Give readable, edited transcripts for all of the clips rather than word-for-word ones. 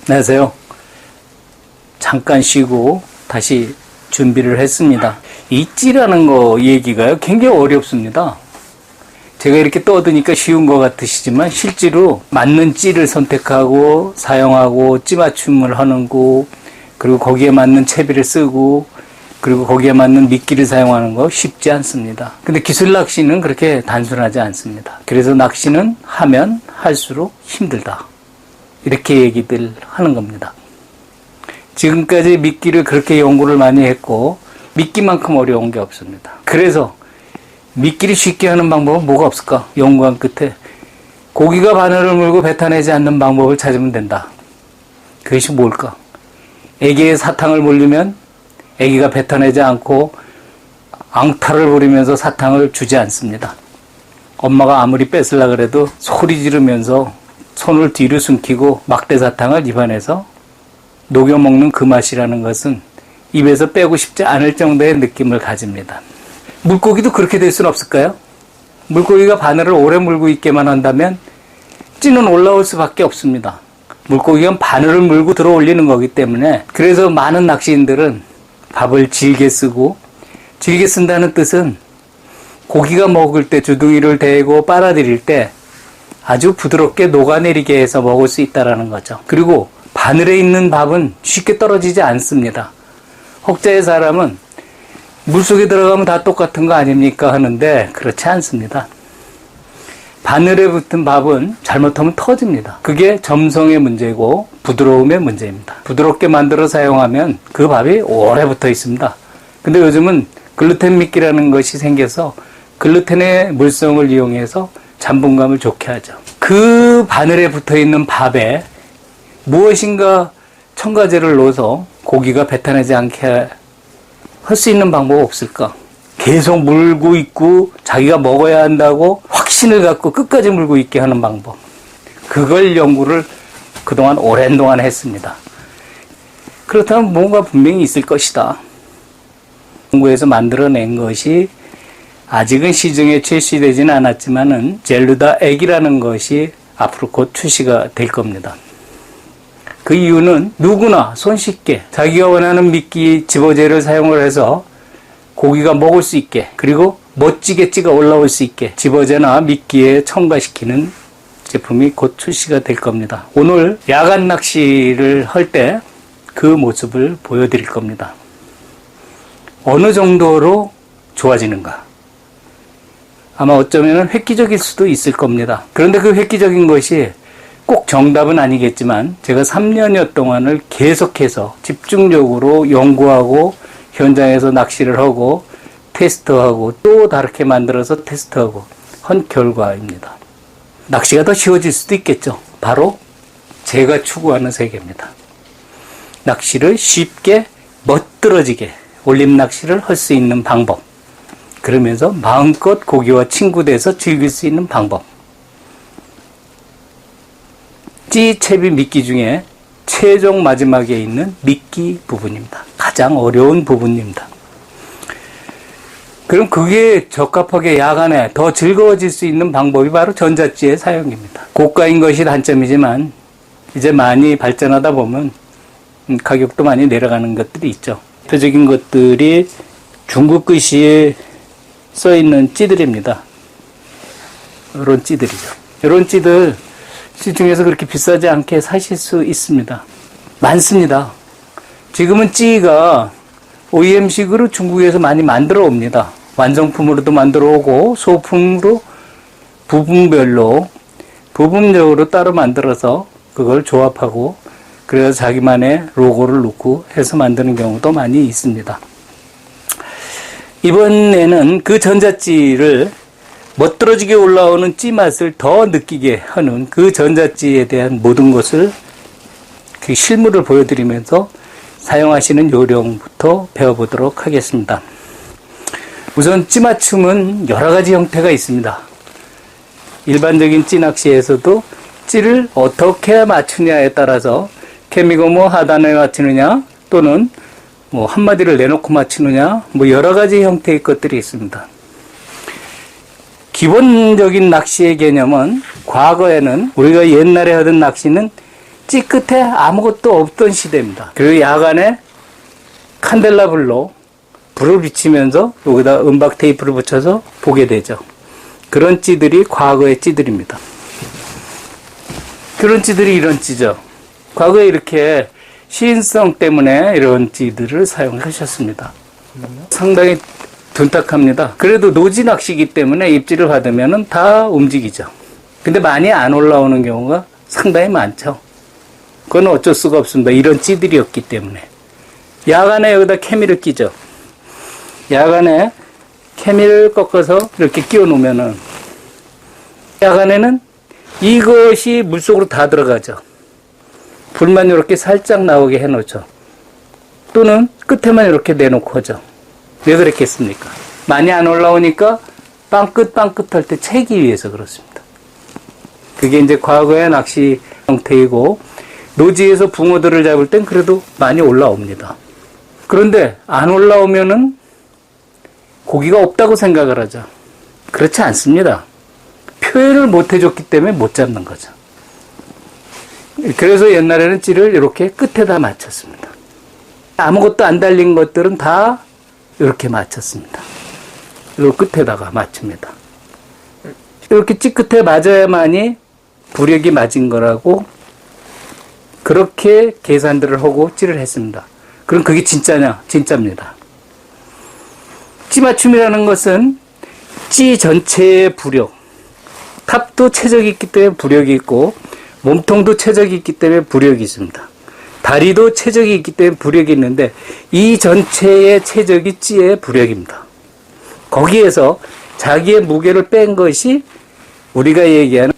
안녕하세요. 잠깐 쉬고 다시 준비를 했습니다. 이 찌라는 거 얘기가요, 굉장히 어렵습니다. 제가 이렇게 떠드니까 쉬운 것 같으시지만 실제로 맞는 찌를 선택하고 사용하고 찌 맞춤을 하는 거, 그리고 거기에 맞는 채비를 쓰고, 그리고 거기에 맞는 미끼를 사용하는 거 쉽지 않습니다. 근데 기술 낚시는 그렇게 단순하지 않습니다. 그래서 낚시는 하면 할수록 힘들다, 이렇게 얘기들 하는 겁니다. 지금까지 미끼를 그렇게 연구를 많이 했고 미끼만큼 어려운 게 없습니다. 그래서 미끼를 쉽게 하는 방법은 뭐가 없을까? 연구한 끝에 고기가 바늘을 물고 뱉어내지 않는 방법을 찾으면 된다. 그것이 뭘까? 애기에 사탕을 물리면 애기가 뱉어내지 않고 앙탈을 부리면서 사탕을 주지 않습니다. 엄마가 아무리 뺏으려고 그래도 소리 지르면서 손을 뒤로 숨기고 막대 사탕을 입안에서 녹여 먹는 그 맛이라는 것은 입에서 빼고 싶지 않을 정도의 느낌을 가집니다. 물고기도 그렇게 될 수는 없을까요? 물고기가 바늘을 오래 물고 있게만 한다면 찌는 올라올 수밖에 없습니다. 물고기가 바늘을 물고 들어 올리는 거기 때문에, 그래서 많은 낚시인들은 밥을 질게 쓰고, 질게 쓴다는 뜻은 고기가 먹을 때 주둥이를 대고 빨아들일 때 아주 부드럽게 녹아내리게 해서 먹을 수 있다는 거죠. 그리고 바늘에 있는 밥은 쉽게 떨어지지 않습니다. 혹자의 사람은 물속에 들어가면 다 똑같은 거 아닙니까 하는데 그렇지 않습니다. 바늘에 붙은 밥은 잘못하면 터집니다. 그게 점성의 문제고 부드러움의 문제입니다. 부드럽게 만들어 사용하면 그 밥이 오래 붙어 있습니다. 근데 요즘은 글루텐 미끼라는 것이 생겨서 글루텐의 물성을 이용해서 잠분감을 좋게 하죠. 그 바늘에 붙어 있는 밥에 무엇인가 첨가제를 넣어서 고기가 뱉어내지 않게 할 수 있는 방법 없을까? 계속 물고 있고 자기가 먹어야 한다고 확신을 갖고 끝까지 물고 있게 하는 방법, 그걸 연구를 그동안 오랜 동안 했습니다. 그렇다면 뭔가 분명히 있을 것이다. 연구해서 만들어낸 것이 아직은 시중에 출시되지는 않았지만은 젤루다 액이라는 것이 앞으로 곧 출시가 될 겁니다. 그 이유는 누구나 손쉽게 자기가 원하는 미끼 집어제를 사용을 해서 고기가 먹을 수 있게, 그리고 멋지게 찌가 올라올 수 있게 집어제나 미끼에 첨가시키는 제품이 곧 출시가 될 겁니다. 오늘 야간 낚시를 할 때 그 모습을 보여드릴 겁니다. 어느 정도로 좋아지는가? 아마 어쩌면 획기적일 수도 있을 겁니다. 그런데 그 획기적인 것이 꼭 정답은 아니겠지만 제가 3년여 동안을 계속해서 집중적으로 연구하고 현장에서 낚시를 하고 테스트하고 또 다르게 만들어서 테스트하고 한 결과입니다. 낚시가 더 쉬워질 수도 있겠죠. 바로 제가 추구하는 세계입니다. 낚시를 쉽게 멋들어지게 올림 낚시를 할 수 있는 방법, 그러면서 마음껏 고기와 친구돼서 즐길 수 있는 방법. 찌, 채비, 미끼 중에 최종 마지막에 있는 미끼 부분입니다. 가장 어려운 부분입니다. 그럼 그게 적합하게 야간에 더 즐거워질 수 있는 방법이 바로 전자찌의 사용입니다. 고가인 것이 단점이지만 이제 많이 발전하다 보면 가격도 많이 내려가는 것들이 있죠. 대표적인 것들이 중국 글씨에 써있는 찌들입니다. 이런 찌들이죠. 이런 찌들 시중에서 그렇게 비싸지 않게 사실 수 있습니다. 많습니다. 지금은 찌가 OEM식으로 중국에서 많이 만들어 옵니다. 완성품으로도 만들어 오고 소품으로 부분적으로 따로 만들어서 그걸 조합하고 그래서 자기만의 로고를 넣고 해서 만드는 경우도 많이 있습니다. 이번에는 그 전자찌를 멋들어지게 올라오는 찌 맛을 더 느끼게 하는 그 전자찌에 대한 모든 것을 그 실물을 보여드리면서 사용하시는 요령부터 배워보도록 하겠습니다. 우선 찌 맞춤은 여러 가지 형태가 있습니다. 일반적인 찌 낚시에서도 찌를 어떻게 맞추냐에 따라서 케미고모 하단에 맞추느냐 또는 뭐 한마디를 내놓고 맞추느냐 뭐 여러 가지 형태의 것들이 있습니다. 기본적인 낚시의 개념은 과거에는 우리가 옛날에 하던 낚시는 찌 끝에 아무것도 없던 시대입니다. 그리고 야간에 칸델라불로 불을 비치면서 여기다 은박 테이프를 붙여서 보게 되죠. 그런 찌들이 과거의 찌들입니다. 그런 찌들이 이런 찌죠. 과거에 이렇게 시인성 때문에 이런 찌들을 사용하셨습니다. 상당히 둔탁합니다. 그래도 노지 낚시기 때문에 입질을 받으면 다 움직이죠. 근데 많이 안 올라오는 경우가 상당히 많죠. 그건 어쩔 수가 없습니다. 이런 찌들이었기 때문에. 야간에 여기다 케미를 끼죠. 야간에 케미를 꺾어서 이렇게 끼워 놓으면은 야간에는 이것이 물속으로 다 들어가죠. 불만 이렇게 살짝 나오게 해 놓죠. 또는 끝에만 이렇게 내놓고 하죠. 왜 그랬겠습니까? 많이 안 올라오니까 빵긋빵긋 할 때 채기 위해서 그렇습니다. 그게 이제 과거의 낚시 형태이고, 노지에서 붕어들을 잡을 땐 그래도 많이 올라옵니다. 그런데 안 올라오면은 고기가 없다고 생각을 하죠. 그렇지 않습니다. 표현을 못 해줬기 때문에 못 잡는 거죠. 그래서 옛날에는 찌를 이렇게 끝에다 맞췄습니다. 아무것도 안 달린 것들은 다 이렇게 맞췄습니다. 그리고 끝에다가 맞춥니다. 이렇게 찌 끝에 맞아야만이 부력이 맞은 거라고 그렇게 계산들을 하고 찌를 했습니다. 그럼 그게 진짜냐? 진짜입니다. 찌 맞춤이라는 것은 찌 전체의 부력, 탑도 최적이 있기 때문에 부력이 있고, 몸통도 최적이 있기 때문에 부력이 있습니다. 다리도 최적이 있기 때문에 부력이 있는데, 이 전체의 최적이 찌의 부력입니다. 거기에서 자기의 무게를 뺀 것이 우리가 얘기하는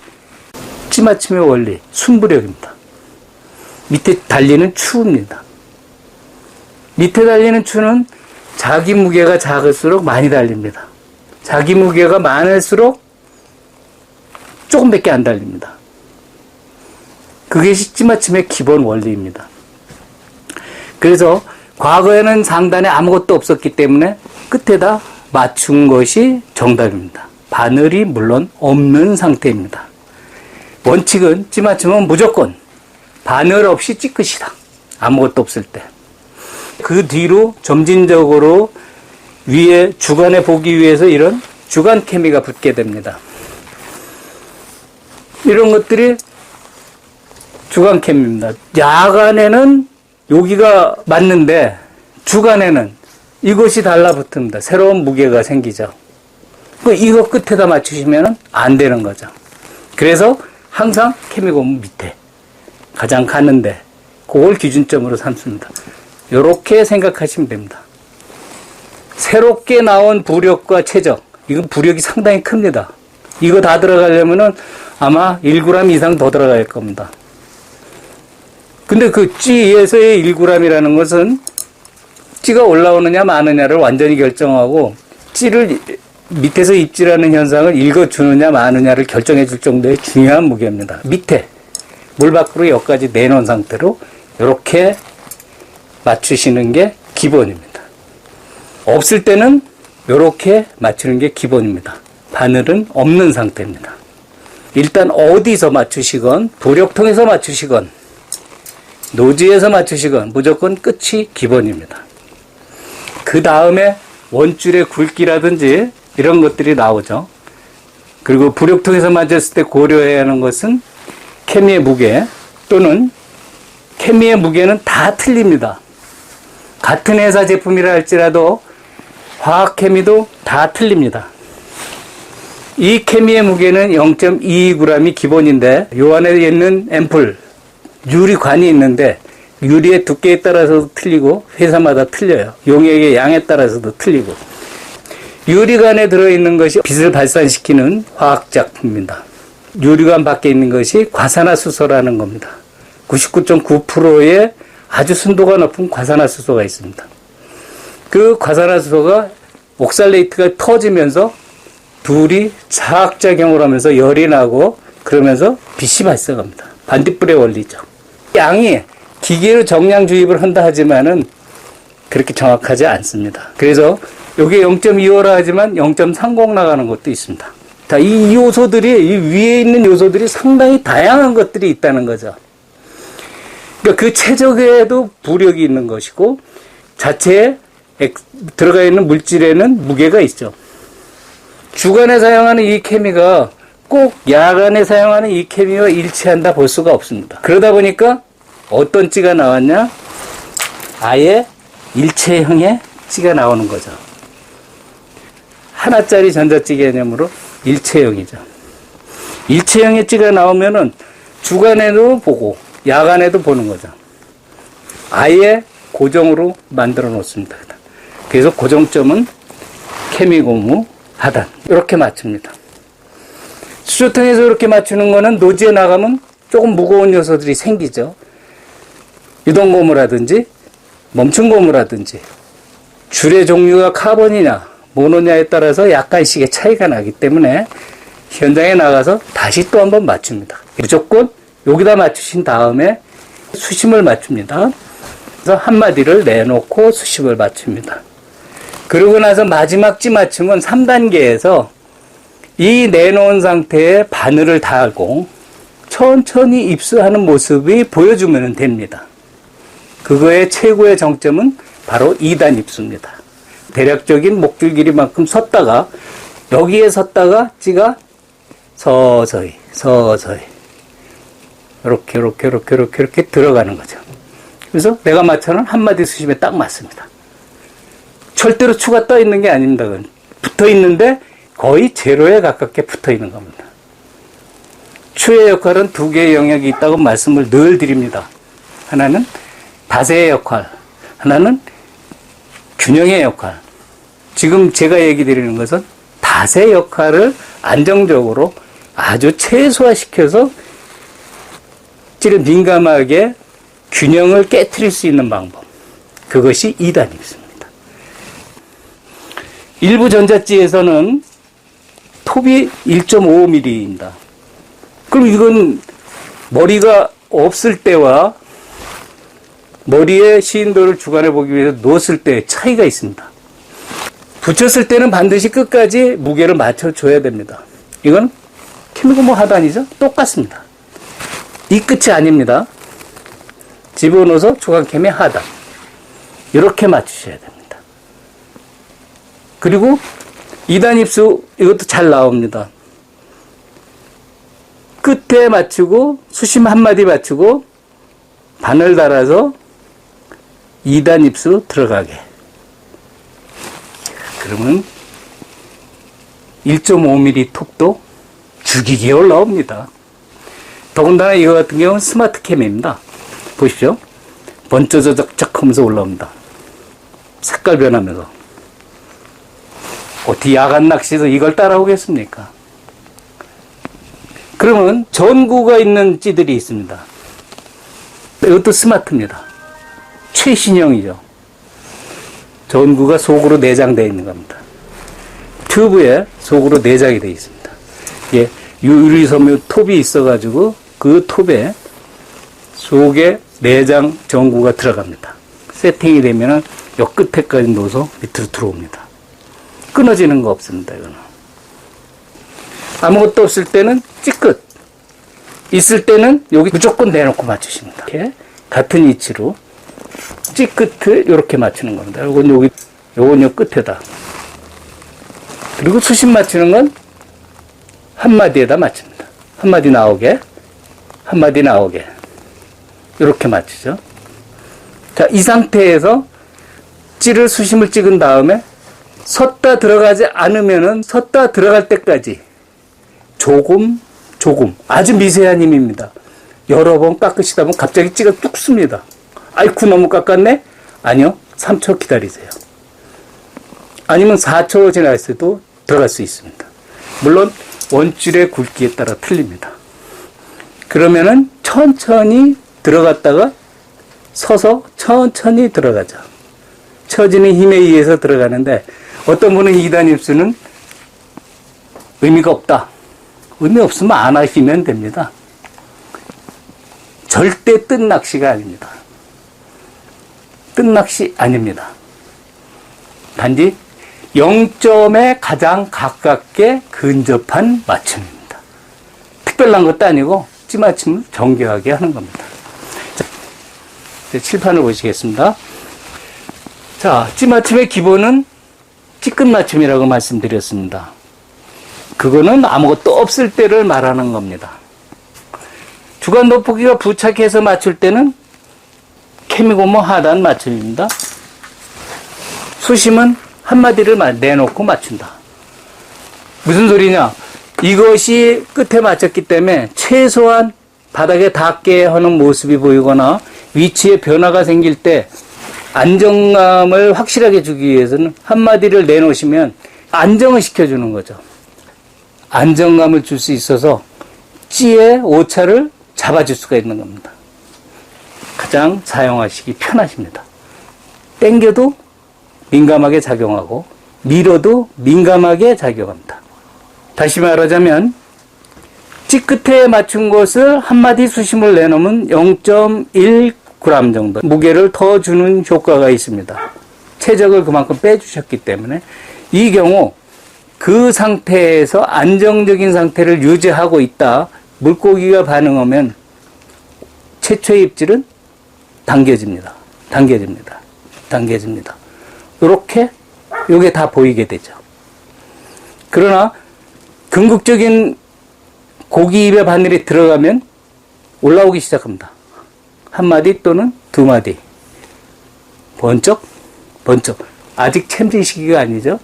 찌 맞춤의 원리, 순부력입니다. 밑에 달리는 추입니다. 밑에 달리는 추는 자기 무게가 작을수록 많이 달립니다. 자기 무게가 많을수록 조금밖에 안 달립니다. 그게 찌맞춤의 기본 원리입니다. 그래서 과거에는 상단에 아무것도 없었기 때문에 끝에다 맞춘 것이 정답입니다. 바늘이 물론 없는 상태입니다. 원칙은 찌맞춤은 무조건 바늘 없이 찌끝이다. 아무것도 없을 때. 그 뒤로 점진적으로 위에 주간에 보기 위해서 이런 주간 케미가 붙게 됩니다. 이런 것들이 주간 케미입니다. 야간에는 여기가 맞는데 주간에는 이것이 달라붙습니다. 새로운 무게가 생기죠. 이거 끝에다 맞추시면 안 되는 거죠. 그래서 항상 케미고무 밑에 가장 가는데 그걸 기준점으로 삼습니다. 이렇게 생각하시면 됩니다. 새롭게 나온 부력과 최적, 이건 부력이 상당히 큽니다. 이거 다 들어가려면은 아마 1g 이상 더 들어갈 겁니다. 근데 그 찌에서의 1g이라는 것은 찌가 올라오느냐 마느냐를 완전히 결정하고, 찌를 밑에서 입질하는 현상을 읽어주느냐 마느냐를 결정해 줄 정도의 중요한 무게입니다. 밑에 물 밖으로 여기까지 내놓은 상태로 이렇게 맞추시는 게 기본입니다. 없을 때는 이렇게 맞추는 게 기본입니다. 바늘은 없는 상태입니다. 일단 어디서 맞추시건, 부력통에서 맞추시건, 노지에서 맞추시건 무조건 끝이 기본입니다. 그 다음에 원줄의 굵기라든지 이런 것들이 나오죠. 그리고 부력통에서 맞았을 때 고려해야 하는 것은 케미의 무게, 또는 케미의 무게는 다 틀립니다. 같은 회사 제품이라 할지라도 화학 케미도 다 틀립니다. 이 케미의 무게는 0.22g이 기본인데, 요 안에 있는 앰플, 유리관이 있는데 유리의 두께에 따라서도 틀리고 회사마다 틀려요. 용액의 양에 따라서도 틀리고. 유리관에 들어있는 것이 빛을 발산시키는 화학작품입니다. 유리관 밖에 있는 것이 과산화수소라는 겁니다. 99.9%의 아주 순도가 높은 과산화수소가 있습니다. 그 과산화수소가 옥살레이트가 터지면서 둘이 화학작용을 하면서 열이 나고 그러면서 빛이 발생합니다. 반딧불의 원리죠. 양이 기계로 정량 주입을 한다 하지만은 그렇게 정확하지 않습니다. 그래서 여기 0.25라 하지만 0.30 나가는 것도 있습니다. 자, 이 요소들이, 이 위에 있는 요소들이 상당히 다양한 것들이 있다는 거죠. 그러니까 그 최적에도 부력이 있는 것이고 자체에 들어가 있는 물질에는 무게가 있죠. 주간에 사용하는 이 케미가 꼭 야간에 사용하는 이 케미와 일치한다 볼 수가 없습니다. 그러다 보니까 어떤 찌가 나왔냐? 아예 일체형의 찌가 나오는 거죠. 하나짜리 전자찌 개념으로 일체형이죠. 일체형의 찌가 나오면은 주간에도 보고 야간에도 보는 거죠. 아예 고정으로 만들어 놓습니다. 그래서 고정점은 케미고무 하단 이렇게 맞춥니다. 수조통에서 이렇게 맞추는 거는 노지에 나가면 조금 무거운 요소들이 생기죠. 유동고무라든지 멈춘고무라든지 줄의 종류가 카본이냐 모노냐에 따라서 약간씩의 차이가 나기 때문에 현장에 나가서 다시 또 한번 맞춥니다. 무조건 여기다 맞추신 다음에 수심을 맞춥니다. 그래서 한 마디를 내놓고 수심을 맞춥니다. 그러고 나서 마지막 찌 맞춤은 3단계에서 이 내놓은 상태에 바늘을 달고 천천히 입수하는 모습이 보여주면 됩니다. 그거의 최고의 정점은 바로 2단 입수입니다. 대략적인 목줄 길이만큼 섰다가 여기에 섰다가 찌가 서서히 이렇게 들어가는 거죠. 그래서 내가 맞춰놓은 한마디 수심에 딱 맞습니다. 절대로 추가 떠 있는 게 아닙니다. 붙어 있는데 거의 제로에 가깝게 붙어 있는 겁니다. 추의 역할은 두 개의 영역이 있다고 말씀을 늘 드립니다. 하나는 다세의 역할, 하나는 균형의 역할. 지금 제가 얘기 드리는 것은 다세 역할을 안정적으로 아주 최소화시켜서 찌를 민감하게 균형을 깨트릴 수 있는 방법. 그것이 2단 입수입니다. 일부 전자찌에서는 톱이 1.5mm입니다. 그럼 이건 머리가 없을 때와 머리에 시인도를 주관해 보기 위해서 놓았을 때 차이가 있습니다. 붙였을 때는 반드시 끝까지 무게를 맞춰줘야 됩니다. 이건 케미고무 하단이죠? 똑같습니다. 이 끝이 아닙니다. 집어넣어서 주간케미 하단. 이렇게 맞추셔야 됩니다. 그리고 2단 입수 이것도 잘 나옵니다. 끝에 맞추고 수심 한마디 맞추고 바늘 달아서 2단 입수 들어가게. 그러면 1.5mm 톱도 죽이게 올라옵니다. 더군다나 이거 같은 경우는 스마트 캠입니다. 보십시오. 번쩍저쩍 하면서 올라옵니다. 색깔 변하면서. 어떻게 야간 낚시에서 이걸 따라오겠습니까? 그러면 전구가 있는 찌들이 있습니다. 이것도 스마트입니다. 최신형이죠. 전구가 속으로 내장되어 있는 겁니다. 튜브에 속으로 내장이 되어 있습니다. 예, 유리섬유 톱이 있어가지고 그 톱에 속에 내장 전구가 들어갑니다. 세팅이 되면은 요 끝에까지 넣어서 밑으로 들어옵니다. 끊어지는 거 없습니다. 이거는 아무것도 없을 때는 찌끝, 있을 때는 여기 무조건 내놓고 맞추십니다. 이렇게 같은 위치로 찌끝을 이렇게 맞추는 겁니다. 요건 여기, 요건 요 끝에다. 그리고 수심 맞추는 건 한마디에다 맞춥니다. 한마디 나오게, 한마디 나오게. 이렇게 맞추죠. 자, 이 상태에서 찌를 수심을 찍은 다음에 섰다 들어가지 않으면은 섰다 들어갈 때까지 조금 아주 미세한 힘입니다. 여러 번 깎으시다 보면 갑자기 찌가 뚝 씁니다. 아이쿠 너무 깎았네? 아니요. 3초 기다리세요. 아니면 4초 지났을 때도 들어갈 수 있습니다. 물론 원줄의 굵기에 따라 틀립니다. 그러면은 천천히 들어갔다가 서서 천천히 들어가죠. 처지는 힘에 의해서 들어가는데 어떤 분은 2단 입수는 의미가 없다. 의미 없으면 안 하시면 됩니다. 절대 뜬 낚시가 아닙니다. 뜬 낚시 아닙니다. 단지 0점에 가장 가깝게 근접한 맞춤입니다. 특별한 것도 아니고 찌맞춤을 정교하게 하는 겁니다. 자, 제 칠판을 보시겠습니다. 자, 찌맞춤의 기본은 찌끝맞춤이라고 말씀드렸습니다. 그거는 아무것도 없을 때를 말하는 겁니다. 주간 돋보기가 부착해서 맞출 때는 케미고무 하단 맞춤입니다. 수심은 한마디를 내놓고 맞춘다. 무슨 소리냐? 이것이 끝에 맞췄기 때문에 최소한 바닥에 닿게 하는 모습이 보이거나 위치에 변화가 생길 때 안정감을 확실하게 주기 위해서는 한마디를 내놓으시면 안정을 시켜주는 거죠. 안정감을 줄 수 있어서 찌의 오차를 잡아줄 수가 있는 겁니다. 가장 사용하시기 편하십니다. 당겨도 민감하게 작용하고 밀어도 민감하게 작용합니다. 다시 말하자면 찌 끝에 맞춘 것을 한마디 수심을 내놓으면 0.1g 정도 무게를 더 주는 효과가 있습니다. 체적을 그만큼 빼주셨기 때문에 이 경우 그 상태에서 안정적인 상태를 유지하고 있다. 물고기가 반응하면 최초의 입질은 당겨집니다. 이렇게 요게 다 보이게 되죠. 그러나 궁극적인 고기 입에 바늘이 들어가면 올라오기 시작합니다. 한 마디 또는 두 마디. 번쩍. 아직 챔질 시기가 아니죠.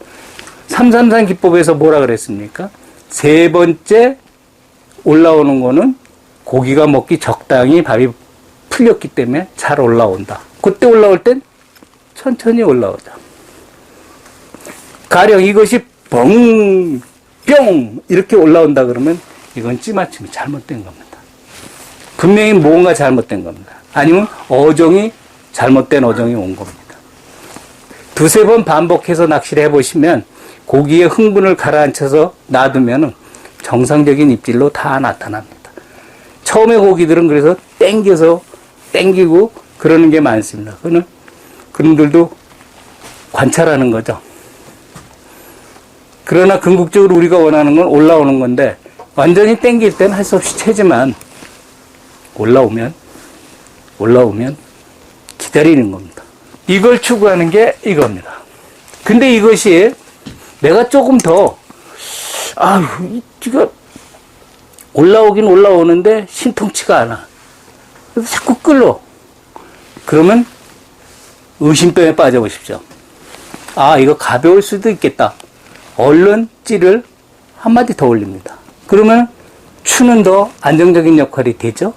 333 기법에서 뭐라 그랬습니까? 세 번째 올라오는 거는 고기가 먹기 적당히 밥이 풀렸기 때문에 잘 올라온다. 그때 올라올 땐 천천히 올라오죠. 가령 이것이 뻥, 뿅 이렇게 올라온다 그러면 이건 찌맞춤이 잘못된 겁니다. 분명히 뭔가 잘못된 겁니다. 아니면 잘못된 어종이 온 겁니다. 두세 번 반복해서 낚시를 해보시면 고기의 흥분을 가라앉혀서 놔두면 정상적인 입질로 다 나타납니다. 처음에 고기들은 그래서 땡기고 그러는 게 많습니다. 그분들도 관찰하는 거죠. 그러나 궁극적으로 우리가 원하는 건 올라오는 건데 완전히 땡길 때는 할 수 없이 채지만 올라오면 기다리는 겁니다. 이걸 추구하는 게 이겁니다. 근데 이것이 내가 조금 더 이가 올라오긴 올라오는데 신통치가 않아. 그래서 자꾸 끌러. 그러면 의심병에 빠져보십시오. 이거 가벼울 수도 있겠다. 얼른 찌를 한 마디 더 올립니다. 그러면 추는 더 안정적인 역할이 되죠.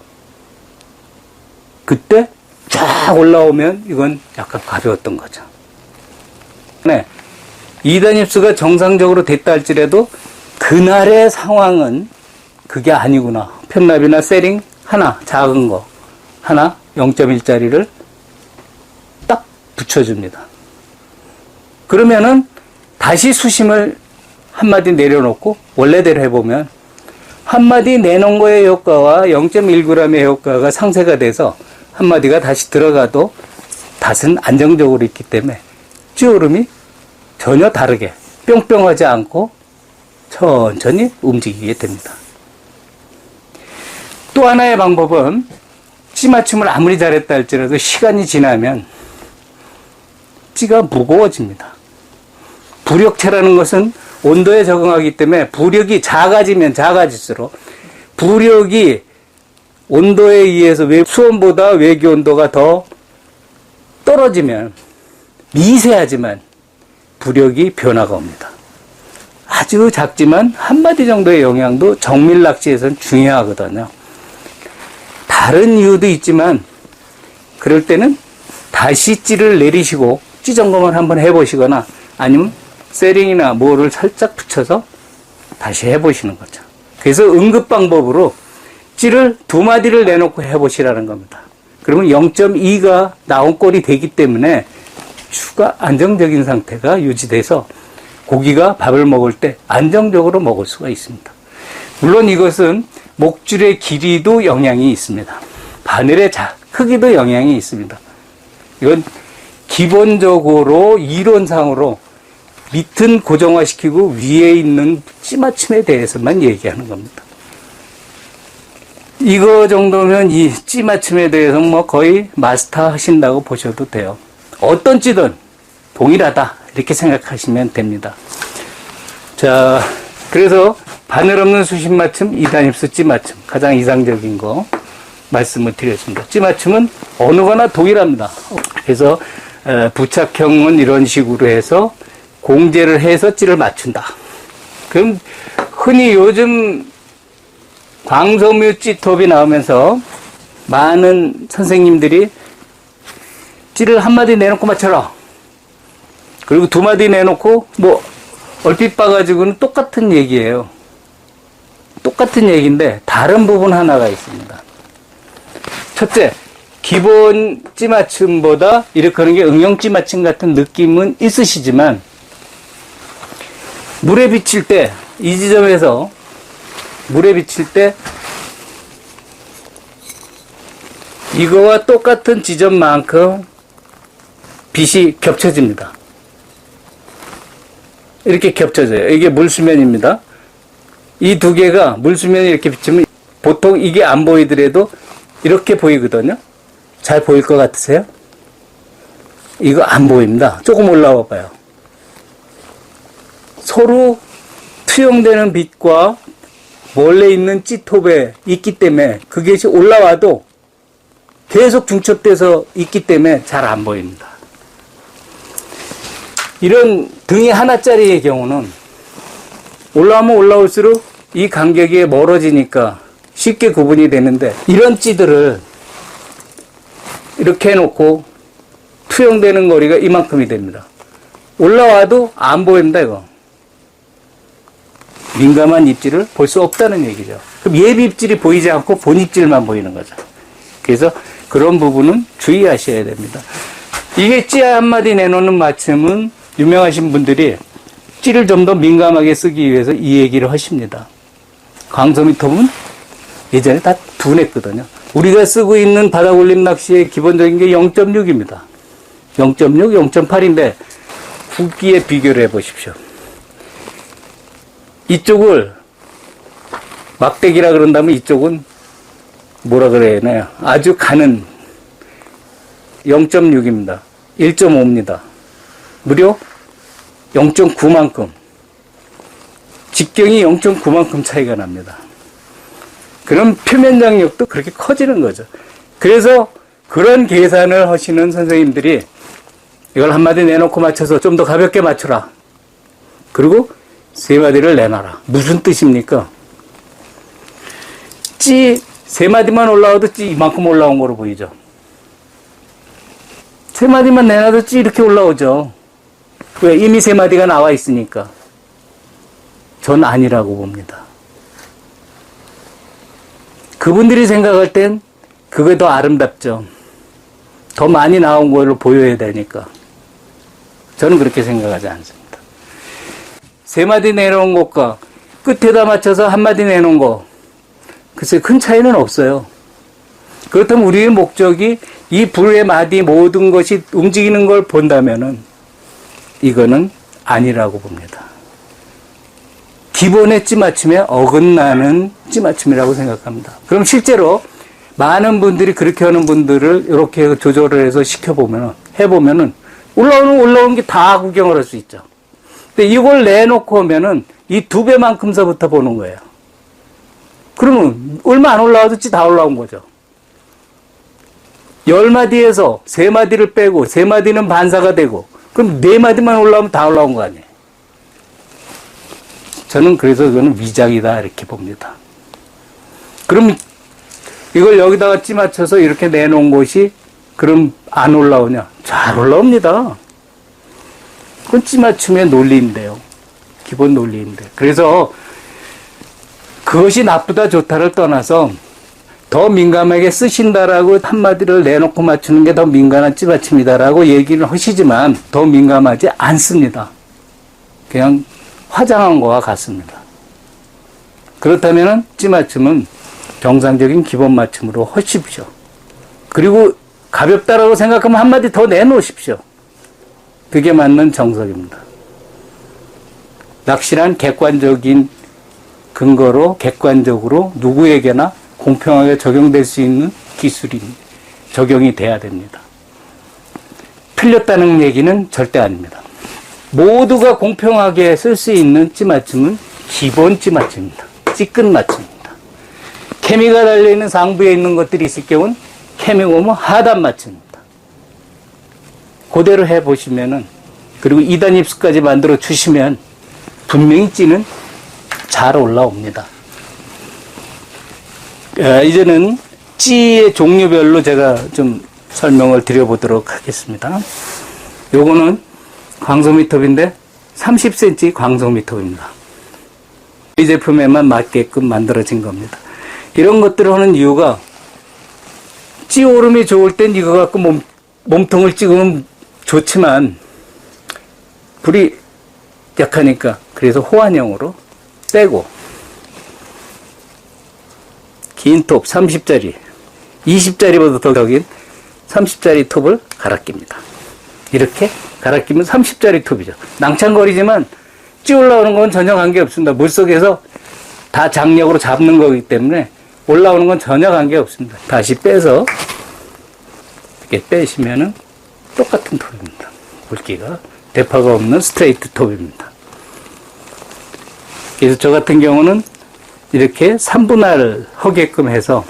그때 쫙 올라오면 이건 약간 가벼웠던 거죠. 네. 2단 입수가 정상적으로 됐다 할지라도 그날의 상황은 그게 아니구나. 편납이나 세링 하나, 작은 거 하나 0.1짜리를 딱 붙여줍니다. 그러면은 다시 수심을 한마디 내려놓고 원래대로 해보면 한마디 내놓은 거의 효과와 0.1g의 효과가 상쇄가 돼서 한마디가 다시 들어가도 닷은 안정적으로 있기 때문에 찌오름이 전혀 다르게 뿅뿅하지 않고 천천히 움직이게 됩니다. 또 하나의 방법은 찌맞춤을 아무리 잘했다 할지라도 시간이 지나면 찌가 무거워집니다. 부력체라는 것은 온도에 적응하기 때문에 부력이 작아지면 작아질수록 부력이 온도에 의해서 수온보다 외기 온도가 더 떨어지면 미세하지만 부력이 변화가 옵니다. 아주 작지만 한 마디 정도의 영향도 정밀 낚시에서는 중요하거든요. 다른 이유도 있지만 그럴 때는 다시 찌를 내리시고 찌 점검을 한번 해보시거나 아니면 세링이나 뭐를 살짝 붙여서 다시 해보시는 거죠. 그래서 응급 방법으로 찌를 두 마디를 내놓고 해보시라는 겁니다. 그러면 0.2가 나온 꼴이 되기 때문에 추가 안정적인 상태가 유지돼서 고기가 밥을 먹을 때 안정적으로 먹을 수가 있습니다. 물론 이것은 목줄의 길이도 영향이 있습니다. 바늘의 크기도 영향이 있습니다. 이건 기본적으로 이론상으로 밑은 고정화시키고 위에 있는 찌맞춤에 대해서만 얘기하는 겁니다. 이거 정도면 이 찌 맞춤에 대해서 뭐 거의 마스터 하신다고 보셔도 돼요. 어떤 찌든 동일하다 이렇게 생각하시면 됩니다. 자, 그래서 바늘 없는 수심 맞춤, 2단 힙수 찌 맞춤 가장 이상적인 거 말씀을 드렸습니다. 찌 맞춤은 어느 거나 동일합니다. 그래서 부착형은 이런 식으로 해서 공제를 해서 찌를 맞춘다. 그럼 흔히 요즘 광섬유 찌톱이 나오면서 많은 선생님들이 찌를 한 마디 내놓고 맞춰라. 그리고 두 마디 내놓고 뭐 얼핏 봐가지고는 똑같은 얘기예요. 똑같은 얘기인데 다른 부분 하나가 있습니다. 첫째, 기본 찌 맞춤보다 이렇게 하는 게 응용 찌 맞춤 같은 느낌은 있으시지만 물에 비칠 때 이 지점에서 물에 비칠 때 이거와 똑같은 지점만큼 빛이 겹쳐집니다. 이렇게 겹쳐져요. 이게 물수면입니다. 이 두 개가 물수면이 이렇게 비치면 보통 이게 안 보이더라도 이렇게 보이거든요. 잘 보일 것 같으세요? 이거 안 보입니다. 조금 올라와 봐요. 서로 투영되는 빛과 원래 있는 찌톱에 있기 때문에 그것이 올라와도 계속 중첩돼서 있기 때문에 잘 안 보입니다. 이런 등이 하나짜리의 경우는 올라오면 올라올수록 이 간격이 멀어지니까 쉽게 구분이 되는데 이런 찌들을 이렇게 해놓고 투영되는 거리가 이만큼이 됩니다. 올라와도 안 보입니다, 이거. 민감한 입질을 볼 수 없다는 얘기죠. 그럼 예비 입질이 보이지 않고 본 입질만 보이는 거죠. 그래서 그런 부분은 주의하셔야 됩니다. 이게 찌 한 마디 내놓는 맞춤은 유명하신 분들이 찌를 좀 더 민감하게 쓰기 위해서 이 얘기를 하십니다. 광섬유 톱은 예전에 다 둔했거든요. 우리가 쓰고 있는 바닥올림 낚시의 기본적인 게 0.6입니다. 0.6, 0.8인데 굵기에 비교를 해보십시오. 이쪽을 막대기라 그런다면 이쪽은 뭐라 그래야 하나요? 아주 가는 0.6입니다. 1.5입니다. 무려 0.9만큼. 직경이 0.9만큼 차이가 납니다. 그럼 표면 장력도 그렇게 커지는 거죠. 그래서 그런 계산을 하시는 선생님들이 이걸 한마디 내놓고 맞춰서 좀 더 가볍게 맞춰라. 그리고 세 마디를 내놔라. 무슨 뜻입니까? 찌 세 마디만 올라와도 찌 이만큼 올라온 거로 보이죠. 세 마디만 내놔도 찌 이렇게 올라오죠. 왜? 이미 세 마디가 나와 있으니까. 전 아니라고 봅니다. 그분들이 생각할 땐 그게 더 아름답죠. 더 많이 나온 걸로 보여야 되니까. 저는 그렇게 생각하지 않습니다. 세 마디 내놓은 것과 끝에다 맞춰서 한 마디 내놓은 거, 글쎄 큰 차이는 없어요. 그렇다면 우리의 목적이 이 불의 마디 모든 것이 움직이는 걸 본다면은 이거는 아니라고 봅니다. 기본의 찌맞춤에 어긋나는 찌맞춤이라고 생각합니다. 그럼 실제로 많은 분들이 그렇게 하는 분들을 이렇게 조절을 해서 해보면은 올라오는 게 다 구경을 할 수 있죠. 근데 이걸 내놓고 오면은 이 2배만큼서부터 보는 거예요. 그러면 얼마 안 올라와도 찌 다 올라온 거죠. 10마디에서 3마디를 빼고 3마디는 반사가 되고 그럼 4마디만 올라오면 다 올라온 거 아니에요. 저는 그래서 그거는 위장이다 이렇게 봅니다. 그럼 이걸 여기다가 찌 맞춰서 이렇게 내놓은 것이 그럼 안 올라오냐? 잘 올라옵니다. 그건 찌 맞춤의 논리인데요. 기본 논리인데. 그래서 그것이 나쁘다 좋다를 떠나서 더 민감하게 쓰신다라고 한마디를 내놓고 맞추는 게 더 민감한 찌 맞춤이다라고 얘기를 하시지만 더 민감하지 않습니다. 그냥 화장한 거와 같습니다. 그렇다면 찌 맞춤은 정상적인 기본 맞춤으로 하십시오. 그리고 가볍다라고 생각하면 한마디 더 내놓으십시오. 그게 맞는 정석입니다. 낚시란 객관적인 근거로 객관적으로 누구에게나 공평하게 적용될 수 있는 기술이 적용이 돼야 됩니다. 틀렸다는 얘기는 절대 아닙니다. 모두가 공평하게 쓸 수 있는 찌맞춤은 기본 찌맞춤입니다. 찌끝 맞춤입니다. 케미가 달려있는 상부에 있는 것들이 있을 경우는 케미고무 하단 맞춤입니다. 그대로 해보시면은, 그리고 2단 입수까지 만들어 주시면 분명히 찌는 잘 올라옵니다. 이제는 찌의 종류별로 제가 좀 설명을 드려보도록 하겠습니다. 요거는 광소미톱인데 30cm 광소미톱입니다. 이 제품에만 맞게끔 만들어진 겁니다. 이런 것들을 하는 이유가 찌 오름이 좋을 땐 이거 갖고 몸통을 찍으면 좋지만 불이 약하니까 그래서 호환형으로 빼고 긴 톱 30짜리 20짜리보다 더 긴 30짜리 톱을 갈아 낍니다. 이렇게 갈아 끼면 30짜리 톱이죠. 낭창거리지만 찌 올라오는 건 전혀 관계없습니다. 물속에서 다 장력으로 잡는 거기 때문에 올라오는 건 전혀 관계없습니다. 다시 빼서 이렇게 빼시면은 똑같은 톱입니다. 굵기가 대파가 없는 스트레이트 톱입니다. 그래서 저 같은 경우는 이렇게 3분할 하게끔 해서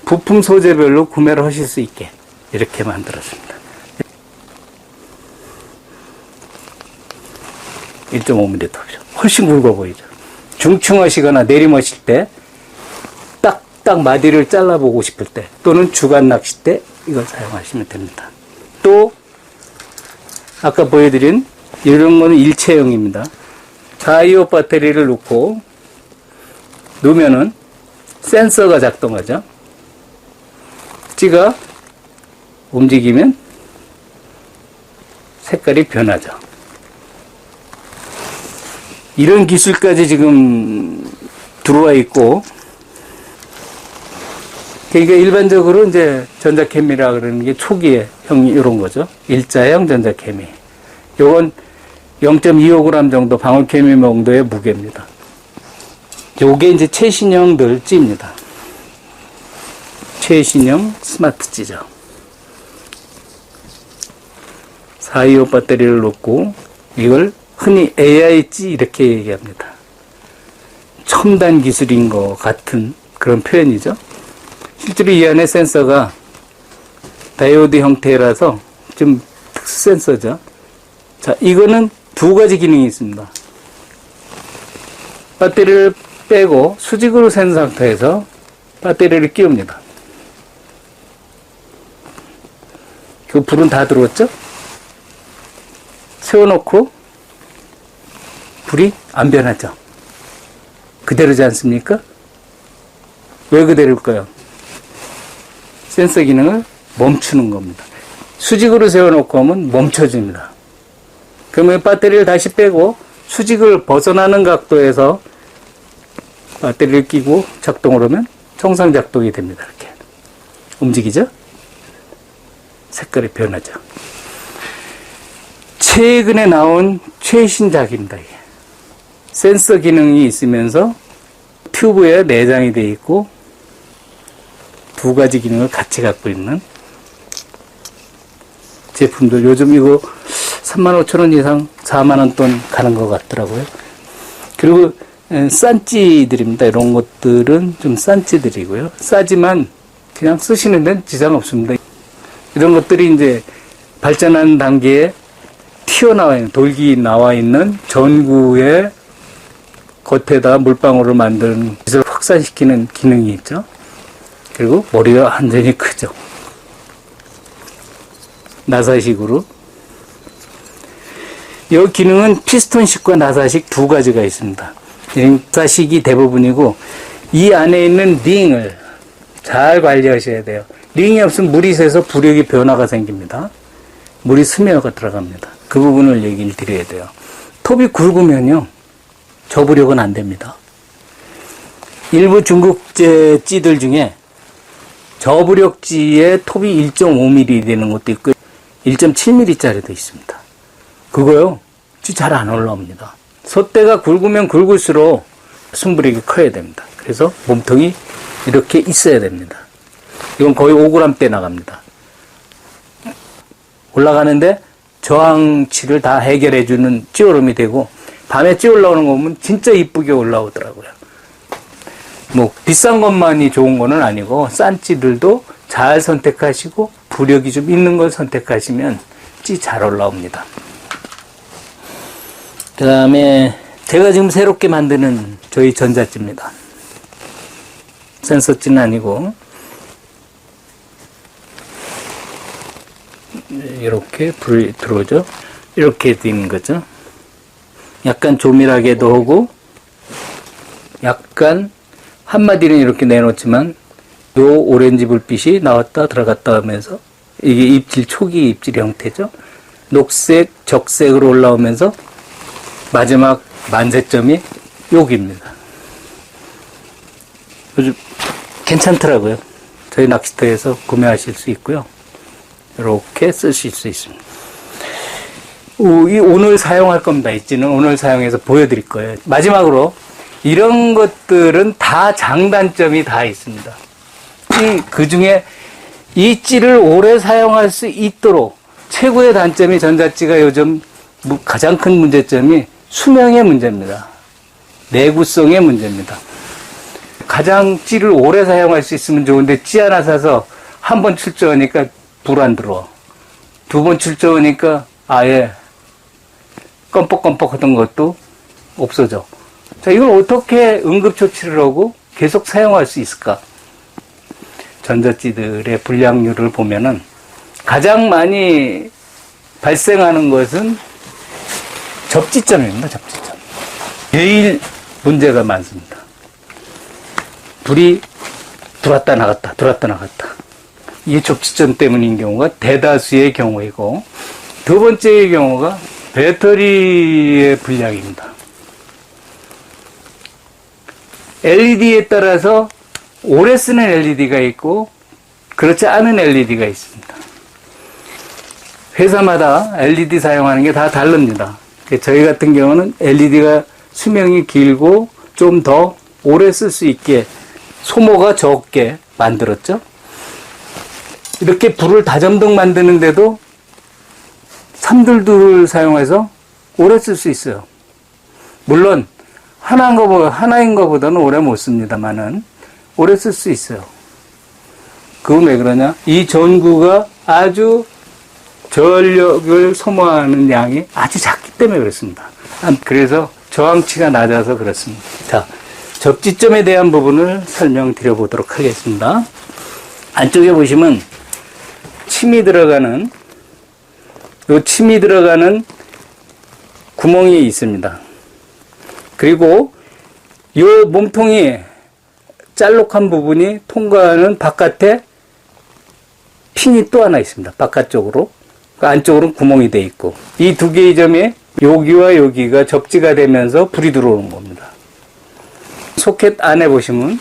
부품 소재별로 구매를 하실 수 있게 이렇게 만들었습니다. 1.5mm 톱이죠. 훨씬 굵어 보이죠. 중충하시거나 내림하실 때 딱 마디를 잘라보고 싶을 때 또는 주간 낚시 때 이걸 사용하시면 됩니다. 또 아까 보여드린 이런 거는 일체형입니다. 425 배터리를 놓으면은 센서가 작동하죠. 찌가 움직이면 색깔이 변하죠. 이런 기술까지 지금 들어와 있고, 그러니까 일반적으로 이제 전자케미라 그러는 게 초기에 형이 이런 거죠. 일자형 전자케미. 요건 0.25g 정도 방울케미 정도의 무게입니다. 요게 이제 최신형들 찌입니다. 최신형 스마트 찌죠. 425 배터리를 놓고 이걸 흔히 AI 찌 이렇게 얘기합니다. 첨단 기술인 것 같은 그런 표현이죠. 실제로 이 안에 센서가 다이오드 형태라서 좀 특수 센서죠. 자, 이거는 두 가지 기능이 있습니다. 배터리를 빼고 수직으로 센 상태에서 배터리를 끼웁니다. 그 불은 다 들어왔죠? 세워놓고 불이 안 변하죠. 그대로지 않습니까? 왜 그대로일까요? 센서 기능을 멈추는 겁니다. 수직으로 세워놓고 하면 멈춰집니다. 그러면 배터리를 다시 빼고 수직을 벗어나는 각도에서 배터리를 끼고 작동을 하면 정상 작동이 됩니다. 이렇게 움직이죠? 색깔이 변하죠. 최근에 나온 최신작입니다. 이게. 센서 기능이 있으면서 튜브에 내장이 되어 있고 두 가지 기능을 같이 갖고 있는 제품들. 요즘 이거 35,000원 이상 40,000원 돈 가는 것 같더라고요. 그리고 싼 찌들입니다. 이런 것들은 좀 싼 찌들이고요. 싸지만 그냥 쓰시는 데는 지장 없습니다. 이런 것들이 이제 발전하는 단계에 튀어나와 있는, 돌기 나와 있는 전구의 겉에다 물방울을 만드는 빛을 확산시키는 기능이 있죠. 그리고 머리가 완전히 크죠. 나사식으로. 이 기능은 피스톤식과 나사식 두 가지가 있습니다. 나사식이 대부분이고 이 안에 있는 링을 잘 관리하셔야 돼요. 링이 없으면 물이 새서 부력이 변화가 생깁니다. 물이 스며가 들어갑니다. 그 부분을 얘기를 드려야 돼요. 톱이 굵으면요, 저부력은 안 됩니다. 일부 중국제 찌들 중에 저부력지에 톱이 1.5mm 되는 것도 있고 1.7mm짜리도 있습니다. 그거요, 잘 안 올라옵니다. 솥대가 굵으면 굵을수록 순부력이 커야 됩니다. 그래서 몸통이 이렇게 있어야 됩니다. 이건 거의 5g대 나갑니다. 올라가는데 저항치를 다 해결해주는 찌오름이 되고, 밤에 찌 올라오는 거 보면 진짜 이쁘게 올라오더라고요. 뭐 비싼 것만이 좋은 거는 아니고 싼 찌들도 잘 선택하시고 부력이 좀 있는 걸 선택하시면 찌 잘 올라옵니다. 그 다음에 제가 지금 새롭게 만드는 저희 전자찌입니다. 센서찌는 아니고 이렇게 불이 들어오죠. 이렇게 된 거죠. 약간 조밀하게도 하고 약간 한마디는 이렇게 내놓지만 요 오렌지 불빛이 나왔다 들어갔다 하면서 이게 입질 초기 입질 형태죠. 녹색 적색으로 올라오면서 마지막 만세점이 여기입니다. 아주 괜찮더라고요. 저희 낚시터에서 구매하실 수 있고요. 이렇게 쓰실 수 있습니다. 오늘 사용할 겁니다. 있지는 오늘 사용해서 보여드릴 거예요. 마지막으로 이런 것들은 다 장단점이 다 있습니다. 그 중에 이 찌를 오래 사용할 수 있도록 최고의 단점이 전자찌가 요즘 가장 큰 문제점이 수명의 문제입니다. 내구성의 문제입니다. 가장 찌를 오래 사용할 수 있으면 좋은데 찌 하나 사서 한 번 출조하니까 불 안 들어와. 두 번 출조하니까 아예 껌뻑껌뻑 하던 것도 없어져. 자, 이걸 어떻게 응급조치를 하고 계속 사용할 수 있을까? 전자찌들의 불량률을 보면은 가장 많이 발생하는 것은 접지점입니다. 접지점. 제일 문제가 많습니다. 불이 들어왔다 나갔다 들어왔다 나갔다. 이게 접지점 때문인 경우가 대다수의 경우이고, 두 번째의 경우가 배터리의 불량입니다. LED에 따라서 오래 쓰는 LED가 있고 그렇지 않은 LED가 있습니다. 회사마다 LED 사용하는 게 다 다릅니다. 저희 같은 경우는 LED가 수명이 길고 좀 더 오래 쓸 수 있게 소모가 적게 만들었죠. 이렇게 불을 다점등 만드는데도 3둘둘을 사용해서 오래 쓸 수 있어요. 물론 하나인 것보다는 오래 못 씁니다만은 오래 쓸 수 있어요. 그건 왜 그러냐? 이 전구가 아주 전력을 소모하는 양이 아주 작기 때문에 그렇습니다. 그래서 저항치가 낮아서 그렇습니다. 자, 접지점에 대한 부분을 설명드려 보도록 하겠습니다. 안쪽에 보시면 침이 들어가는 구멍이 있습니다. 그리고 이 몸통이 짤록한 부분이 통과하는 바깥에 핀이 또 하나 있습니다. 바깥쪽으로. 그 안쪽으로는 구멍이 되어 있고, 이 두 개의 점에 여기와 여기가 접지가 되면서 불이 들어오는 겁니다. 소켓 안에 보시면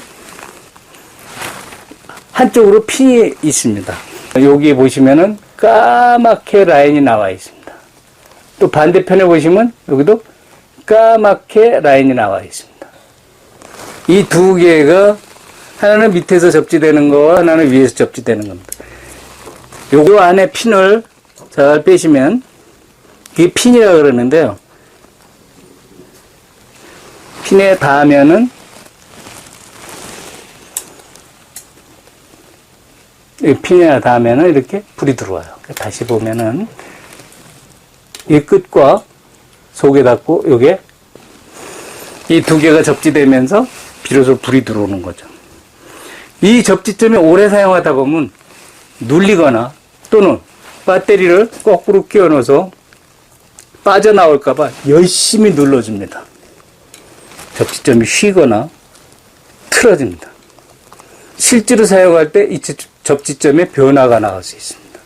한쪽으로 핀이 있습니다. 여기 보시면은 까맣게 라인이 나와 있습니다. 또 반대편에 보시면 여기도 까맣게 라인이 나와 있습니다. 이 두 개가 하나는 밑에서 접지되는 거와 하나는 위에서 접지되는 겁니다. 요거 안에 핀을 잘 빼시면 이게 핀이라고 그러는데요. 핀에 닿으면은 이 핀에 닿으면은 이렇게 불이 들어와요. 다시 보면은 이 끝과 속에 닿고 요게 이 두 개가 접지되면서 비로소 불이 들어오는 거죠. 이 접지점이 오래 사용하다 보면 눌리거나 또는 배터리를 거꾸로 끼워 넣어서 빠져나올까봐 열심히 눌러줍니다. 접지점이 휘거나 틀어집니다. 실제로 사용할 때 이 접지점에 변화가 나올 수 있습니다.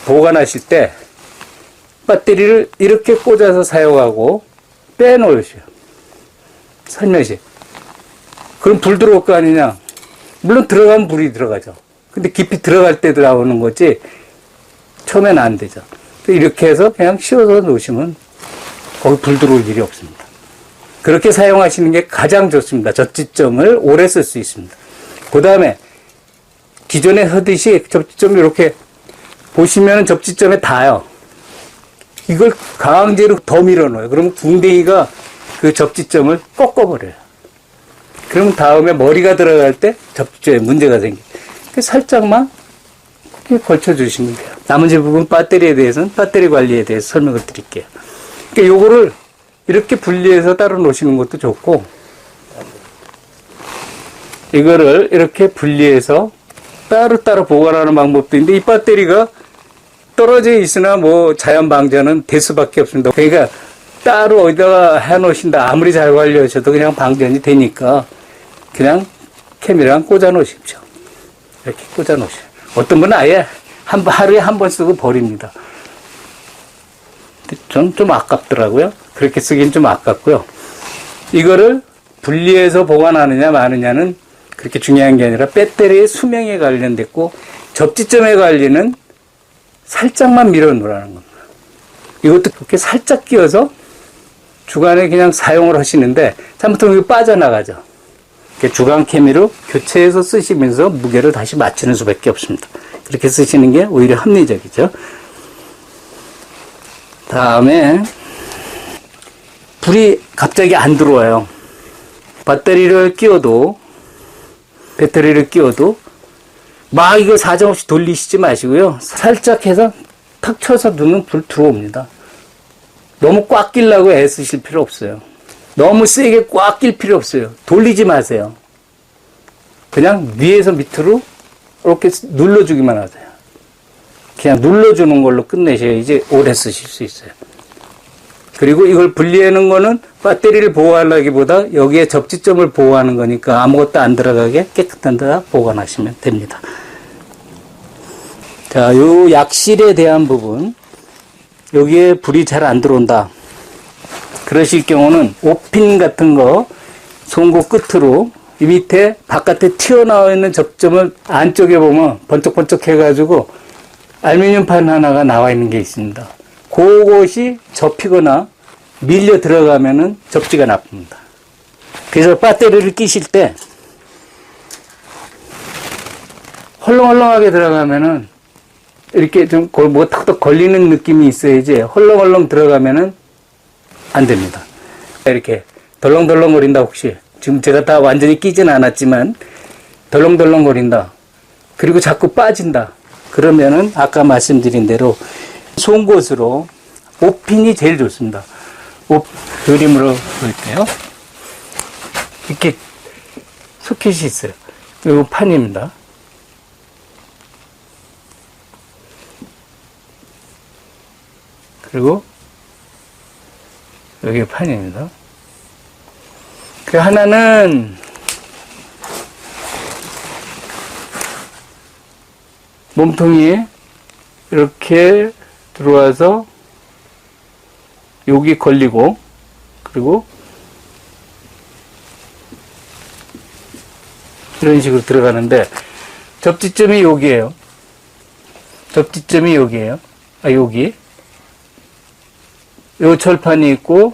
보관하실 때 배터리를 이렇게 꽂아서 사용하고 빼놓으세요. 살며시. 그럼 불 들어올 거 아니냐? 물론 들어가면 불이 들어가죠. 근데 깊이 들어갈 때 나오는 거지 처음에는 안 되죠. 이렇게 해서 그냥 씌워서 놓으시면 거기 불 들어올 일이 없습니다. 그렇게 사용하시는 게 가장 좋습니다. 접지점을 오래 쓸 수 있습니다. 그 다음에 기존에 하듯이 접지점 이렇게 보시면 접지점에 닿아요. 이걸 강제로 더 밀어넣어요. 그러면 궁뎅이가 그 접지점을 꺾어버려요. 그럼 다음에 머리가 들어갈 때 접지점에 문제가 생겨요. 살짝만 걸쳐주시면 돼요. 나머지 부분 배터리에 대해서는 배터리 관리에 대해서 설명을 드릴게요. 그러니까 요거를 이렇게 분리해서 따로 놓으시는 것도 좋고, 이거를 이렇게 분리해서 따로따로 보관하는 방법도 있는데, 이 배터리가 떨어져 있으나 뭐 자연 방전은 될 수밖에 없습니다. 그러니까 따로 어디다가 해놓으신다. 아무리 잘 관리하셔도 그냥 방전이 되니까 그냥 캠이랑 꽂아 놓으십시오. 이렇게 꽂아 놓으셔요. 어떤 분은 아예 하루에 한 번 쓰고 버립니다. 전 좀 아깝더라고요. 그렇게 쓰긴 좀 아깝고요. 이거를 분리해서 보관하느냐 마느냐는 그렇게 중요한 게 아니라 배터리의 수명에 관련됐고, 접지점의 관리는 살짝만 밀어 놓으라는 겁니다. 이것도 그렇게 살짝 끼워서 주간에 그냥 사용을 하시는데 잘못하면 이거 빠져나가죠. 주간 케미로 교체해서 쓰시면서 무게를 다시 맞추는 수밖에 없습니다. 그렇게 쓰시는 게 오히려 합리적이죠. 다음에 불이 갑자기 안 들어와요. 배터리를 끼워도 막 이거 사정없이 돌리시지 마시고요. 살짝 해서 탁 쳐서 두면 불 들어옵니다. 너무 꽉 끼려고 애쓰실 필요 없어요. 너무 세게 꽉 낄 필요 없어요. 돌리지 마세요. 그냥 위에서 밑으로 이렇게 눌러주기만 하세요. 그냥 눌러주는 걸로 끝내셔야지 오래 쓰실 수 있어요. 그리고 이걸 분리하는 거는 배터리를 보호하려기보다 여기에 접지점을 보호하는 거니까 아무것도 안 들어가게 깨끗한 데다 보관하시면 됩니다. 자, 요 약실에 대한 부분, 여기에 불이 잘 안 들어온다. 그러실 경우는 오핀 같은 거 송곳 끝으로 이 밑에 바깥에 튀어나와 있는 접점을 안쪽에 보면 번쩍번쩍 해가지고 알루미늄판 하나가 나와 있는 게 있습니다. 그것이 접히거나 밀려 들어가면은 접지가 나쁩니다. 그래서 배터리를 끼실 때 헐렁헐렁하게 들어가면은 이렇게 좀 뭐 탁탁 걸리는 느낌이 있어야지 헐렁헐렁 들어가면은 안 됩니다. 이렇게 덜렁덜렁거린다. 혹시 지금 제가 다 완전히 끼진 않았지만 덜렁덜렁거린다. 그리고 자꾸 빠진다. 그러면은 아까 말씀드린 대로 송곳으로 오핀이 제일 좋습니다. 그림으로 볼게요. 이렇게 소켓이 있어요. 이거 판입니다. 그리고 여기 판입니다. 그 하나는 몸통이 이렇게 들어와서 여기 걸리고, 그리고 이런 식으로 들어가는데 접지점이 여기에요. 접지점이 여기에요. 여기. 요 철판이 있고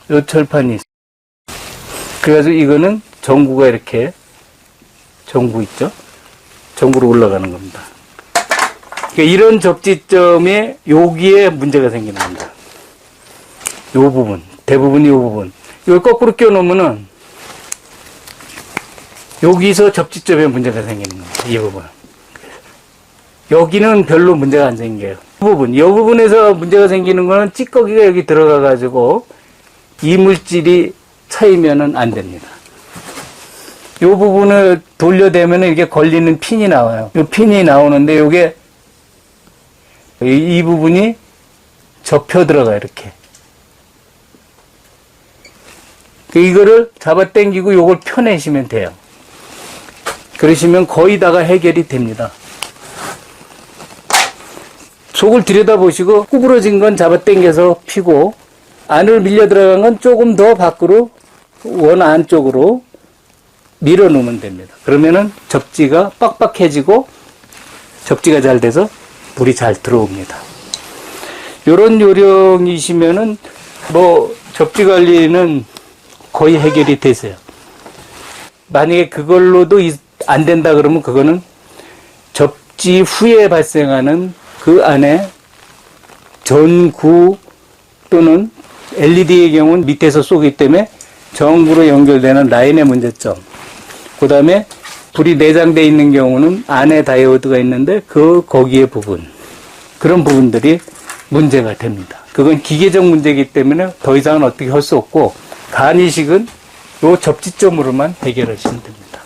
요 철판이 있어요. 그래가지고 이거는 전구가 이렇게 전구 있죠? 전구로 올라가는 겁니다. 그러니까 이런 접지점에 여기에 문제가 생기는 겁니다. 요 부분, 대부분 요 부분. 이걸 거꾸로 끼워 놓으면은 여기서 접지점에 문제가 생기는 겁니다. 이 부분. 여기는 별로 문제가 안 생겨요. 이 부분에서 문제가 생기는 거는 찌꺼기가 여기 들어가가지고 이물질이 차이면은 안 됩니다. 이 부분을 돌려대면 이렇게 걸리는 핀이 나와요. 이 핀이 나오는데 이게 이 부분이 접혀 들어가 이렇게. 이거를 잡아 당기고 이걸 펴내시면 돼요. 그러시면 거의 다가 해결이 됩니다. 속을 들여다보시고 구부러진 건 잡아 당겨서 피고 안으로 밀려 들어간 건 조금 더 밖으로 원 안쪽으로 밀어 놓으면 됩니다. 그러면은 접지가 빡빡해지고 접지가 잘 돼서 물이 잘 들어옵니다. 요런 요령이시면은 뭐 접지 관리는 거의 해결이 되세요. 만약에 그걸로도 안 된다 그러면 그거는 접지 후에 발생하는 그 안에 전구 또는 LED의 경우는 밑에서 쏘기 때문에 전구로 연결되는 라인의 문제점. 그 다음에 불이 내장되어 있는 경우는 안에 다이오드가 있는데 거기에 부분. 그런 부분들이 문제가 됩니다. 그건 기계적 문제이기 때문에 더 이상은 어떻게 할 수 없고 간이식은 요 접지점으로만 해결하시면 됩니다.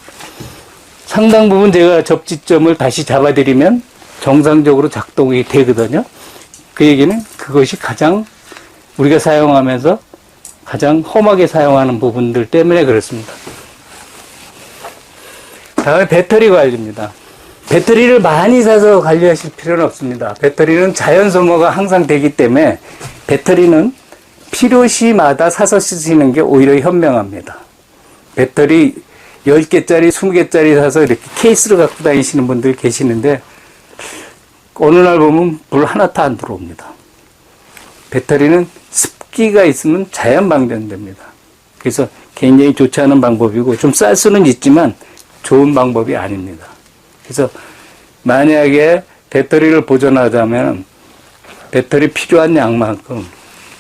상당 부분 제가 접지점을 다시 잡아드리면 정상적으로 작동이 되거든요. 그 얘기는 그것이 가장 우리가 사용하면서 가장 험하게 사용하는 부분들 때문에 그렇습니다. 다음에 배터리 관리입니다. 배터리를 많이 사서 관리하실 필요는 없습니다. 배터리는 자연 소모가 항상 되기 때문에 배터리는 필요시마다 사서 쓰시는 게 오히려 현명합니다. 배터리 10개짜리, 20개짜리 사서 이렇게 케이스를 갖고 다니시는 분들 계시는데 어느 날 보면 불 하나도 안 들어옵니다. 배터리는 습기가 있으면 자연 방전됩니다. 그래서 굉장히 좋지 않은 방법이고 좀 쌀 수는 있지만 좋은 방법이 아닙니다. 그래서 만약에 배터리를 보존하자면 배터리 필요한 양만큼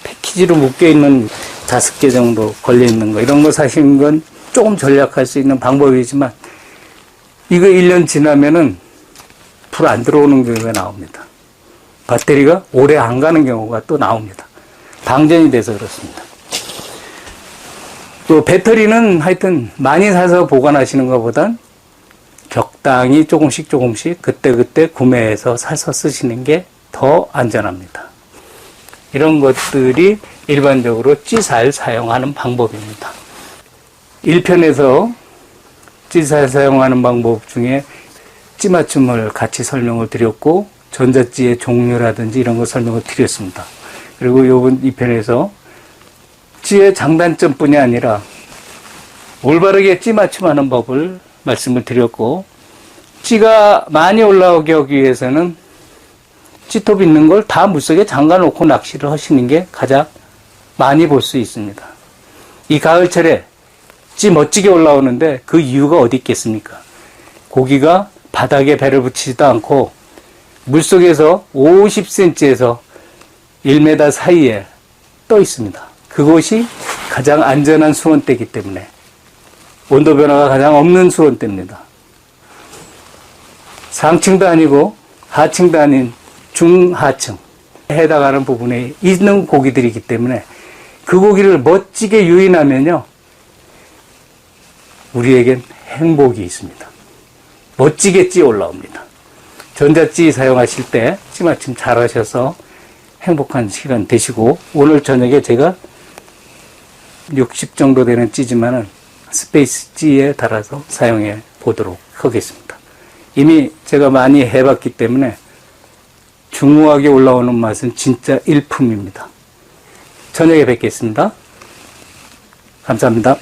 패키지로 묶여있는 5개 정도 걸려있는 거 이런 거 사시는 건 조금 전략할 수 있는 방법이지만 이거 1년 지나면은 불 안 들어오는 경우가 나옵니다. 배터리가 오래 안 가는 경우가 또 나옵니다. 방전이 돼서 그렇습니다. 또 배터리는 하여튼 많이 사서 보관하시는 것보단 적당히 조금씩 그때그때 구매해서 사서 쓰시는 게 더 안전합니다. 이런 것들이 일반적으로 찌살 사용하는 방법입니다. 1편에서 찌살 사용하는 방법 중에 찌 맞춤을 같이 설명을 드렸고 전자찌의 종류라든지 이런 거 설명을 드렸습니다. 그리고 이번 2편에서 찌의 장단점뿐이 아니라 올바르게 찌 맞춤하는 법을 말씀을 드렸고 찌가 많이 올라오게 하기 위해서는 찌톱 있는 걸 다 물속에 잠가 놓고 낚시를 하시는 게 가장 많이 볼 수 있습니다. 이 가을철에 찌 멋지게 올라오는데 그 이유가 어디 있겠습니까? 고기가 바닥에 배를 붙이지도 않고 물속에서 50cm에서 1m 사이에 떠 있습니다. 그곳이 가장 안전한 수온대이기 때문에 온도 변화가 가장 없는 수온대입니다. 상층도 아니고 하층도 아닌 중하층 해당하는 부분에 있는 고기들이기 때문에 그 고기를 멋지게 유인하면요 우리에겐 행복이 있습니다. 멋지게 찌 올라옵니다. 전자찌 사용하실 때 찌맞춤 잘 하셔서 행복한 시간 되시고 오늘 저녁에 제가 60 정도 되는 찌지만은 스페이스 찌에 달아서 사용해 보도록 하겠습니다. 이미 제가 많이 해봤기 때문에 중후하게 올라오는 맛은 진짜 일품입니다. 저녁에 뵙겠습니다. 감사합니다.